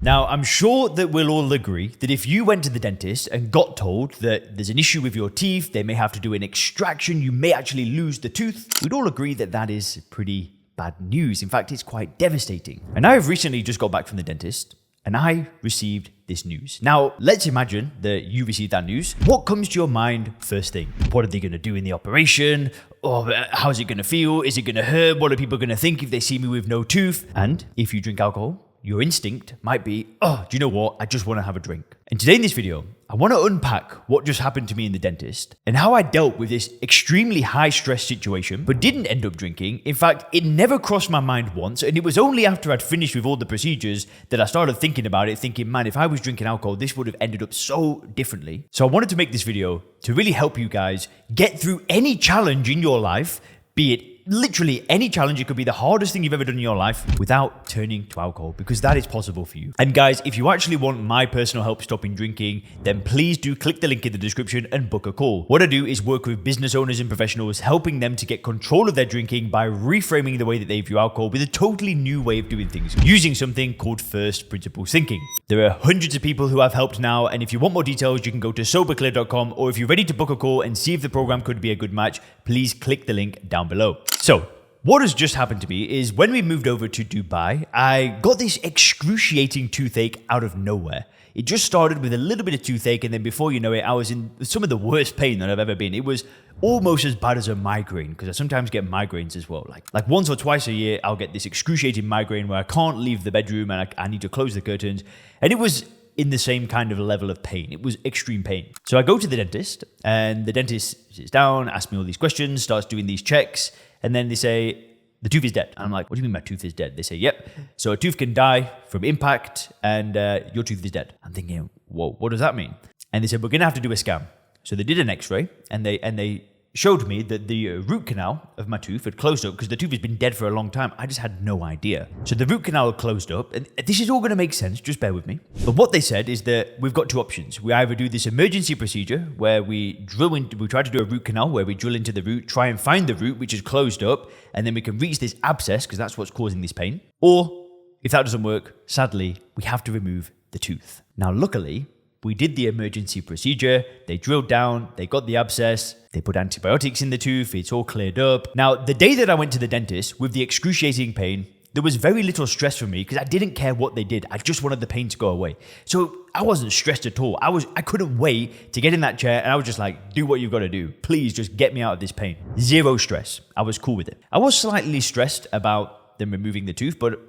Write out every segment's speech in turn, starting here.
Now, I'm sure that we'll all agree that if you went to the dentist and got told that there's an issue with your teeth, they may have to do an extraction, you may actually lose the tooth, we'd all agree that that is pretty bad news. In fact, it's quite devastating. And I have recently just got back from the dentist and I received this news. Now, let's imagine that you received that news. What comes to your mind first thing? What are they going to do in the operation? Or how's it going to feel? Is it going to hurt? What are people going to think if they see me with no tooth? And if you drink alcohol, your instinct might be, oh, do you know what? I just want to have a drink. And today in this video, I want to unpack what just happened to me in the dentist and how I dealt with this extremely high stress situation, but didn't end up drinking. In fact, it never crossed my mind once. And it was only after I'd finished with all the procedures that I started thinking about it, thinking, man, if I was drinking alcohol, this would have ended up so differently. So I wanted to make this video to really help you guys get through any challenge in your life, be it literally any challenge. It could be the hardest thing you've ever done in your life without turning to alcohol, because that is possible for you. And guys, if you actually want my personal help stopping drinking, then please do click the link in the description and book a call. What I do is work with business owners and professionals, helping them to get control of their drinking by reframing the way that they view alcohol with a totally new way of doing things, using something called first principles thinking. There are hundreds of people who I've helped now, and if you want more details, you can go to soberclear.com, or if you're ready to book a call and see if the program could be a good match, please click the link down below. So, what has just happened to me is when we moved over to Dubai, I got this excruciating toothache out of nowhere. It just started with a little bit of toothache, and then before you know it, I was in some of the worst pain that I've ever been. It was almost as bad as a migraine, because I sometimes get migraines as well. Like once or twice a year, I'll get this excruciating migraine where I can't leave the bedroom and I need to close the curtains. And it was in the same kind of level of pain. It was extreme pain. So I go to the dentist, and the dentist sits down, asks me all these questions, starts doing these checks, and then they say, the tooth is dead. And I'm like, what do you mean my tooth is dead? They say, yep. So a tooth can die from impact, and your tooth is dead. I'm thinking, whoa, what does that mean? And they said, we're going to have to do a scan. So they did an x-ray, and they showed me that the root canal of my tooth had closed up, because the tooth has been dead for a long time. I just had no idea. So the root canal had closed up, and this is all going to make sense, just bear with me. But what they said is that we've got two options. We either do this emergency procedure where we try to do a root canal where we drill into the root, try and find the root which is closed up, and then we can reach this abscess, because that's what's causing this pain. Or if that doesn't work, sadly, we have to remove the tooth. Now, luckily, we did the emergency procedure. They drilled down, they got the abscess, they put antibiotics in the tooth, it's all cleared up. Now, the day that I went to the dentist with the excruciating pain, there was very little stress for me because I didn't care what they did. I just wanted the pain to go away. So I wasn't stressed at all. I couldn't wait to get in that chair, and I was just like, do what you've got to do. Please just get me out of this pain. Zero stress. I was cool with it. I was slightly stressed about them removing the tooth, but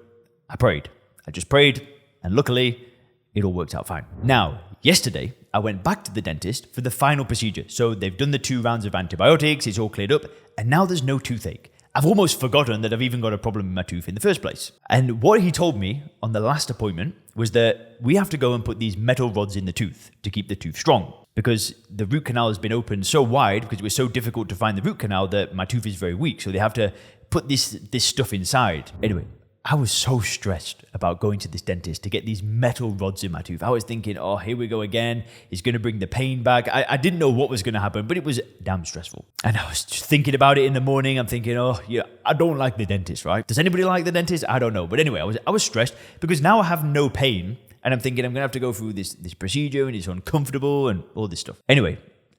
I prayed. I just prayed, and luckily, it all worked out fine. Now, yesterday, I went back to the dentist for the final procedure. So they've done the 2 rounds of antibiotics, it's all cleared up, and now there's no toothache. I've almost forgotten that I've even got a problem in my tooth in the first place. And what he told me on the last appointment was that we have to go and put these metal rods in the tooth to keep the tooth strong, because the root canal has been opened so wide because it was so difficult to find the root canal that my tooth is very weak. So they have to put this stuff inside. Anyway, I was so stressed about going to this dentist to get these metal rods in my tooth. I was thinking, oh, here we go again. He's going to bring the pain back. I didn't know what was going to happen, but it was damn stressful. And I was just thinking about it in the morning. I'm thinking, oh, yeah, I don't like the dentist, right? Does anybody like the dentist? I don't know. But anyway, I was stressed because now I have no pain. And I'm thinking I'm going to have to go through this procedure, and it's uncomfortable and all this stuff. Anyway,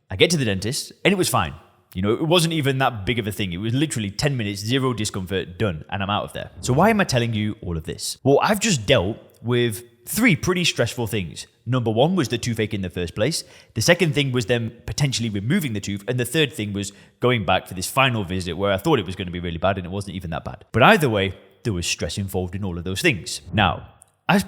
I get to the dentist and it was fine. You know, it wasn't even that big of a thing. It was literally 10 minutes, zero discomfort, done, and I'm out of there. So why am I telling you all of this? Well, I've just dealt with 3 pretty stressful things. Number 1 was the toothache in the first place. The second thing was them potentially removing the tooth. And the third thing was going back for this final visit where I thought it was going to be really bad, and it wasn't even that bad. But either way, there was stress involved in all of those things. Now,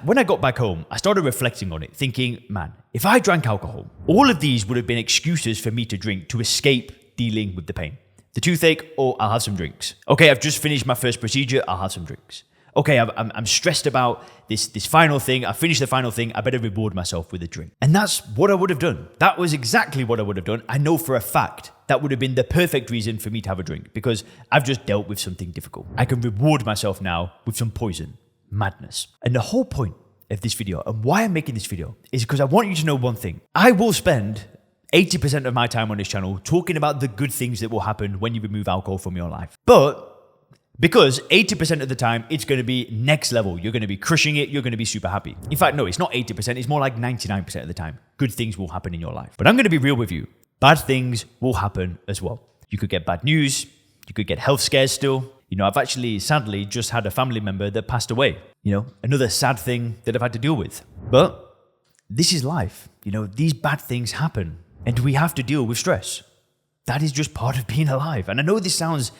when I got back home, I started reflecting on it, thinking, man, if I drank alcohol, all of these would have been excuses for me to drink to escape dealing with the pain. The toothache, or I'll have some drinks. Okay, I've just finished my first procedure, I'll have some drinks. Okay, I'm stressed about this final thing, I finished the final thing, I better reward myself with a drink. And that's what I would have done. That was exactly what I would have done. I know for a fact that would have been the perfect reason for me to have a drink, because I've just dealt with something difficult. I can reward myself now with some poison. Madness. And the whole point of this video, and why I'm making this video, is because I want you to know one thing. I will spend 80% of my time on this channel talking about the good things that will happen when you remove alcohol from your life. But Because 80% of the time, it's going to be next level. You're going to be crushing it. You're going to be super happy. In fact, no, it's not 80%. It's more like 99% of the time. Good things will happen in your life. But I'm going to be real with you. Bad things will happen as well. You could get bad news. You could get health scares still. I've actually, sadly, just had a family member that passed away. Another sad thing that I've had to deal with. But this is life. These bad things happen. And we have to deal with stress. That is just part of being alive. And I know this sounds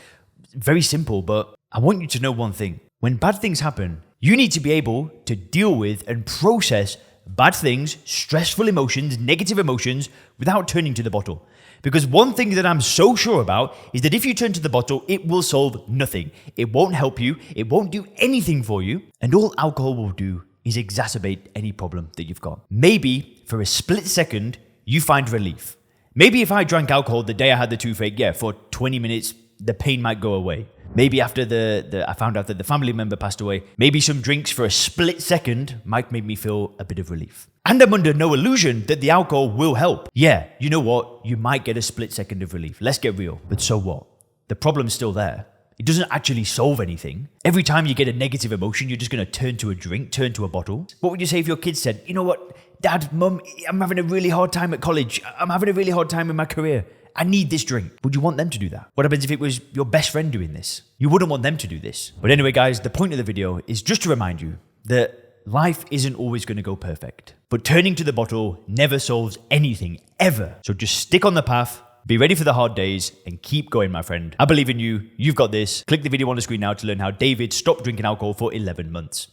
very simple, but I want you to know one thing. When bad things happen, you need to be able to deal with and process bad things, stressful emotions, negative emotions without turning to the bottle. Because one thing that I'm so sure about is that if you turn to the bottle, it will solve nothing. It won't help you. It won't do anything for you. And all alcohol will do is exacerbate any problem that you've got. Maybe for a split second, you find relief. Maybe if I drank alcohol the day I had the toothache, for 20 minutes, the pain might go away. Maybe after I found out that the family member passed away, maybe some drinks for a split second might make me feel a bit of relief. And I'm under no illusion that the alcohol will help. Yeah, you know what? You might get a split second of relief. Let's get real. But so what? The problem's still there. It doesn't actually solve anything. Every time you get a negative emotion, you're just going to turn to a drink, turn to a bottle. What would you say if your kids said, you know what, Dad, Mum, I'm having a really hard time at college. I'm having a really hard time in my career. I need this drink. Would you want them to do that? What happens if it was your best friend doing this? You wouldn't want them to do this. But anyway, guys, the point of the video is just to remind you that life isn't always going to go perfect. But turning to the bottle never solves anything, ever. So just stick on the path, be ready for the hard days, and keep going, my friend. I believe in you. You've got this. Click the video on the screen now to learn how David stopped drinking alcohol for 11 months.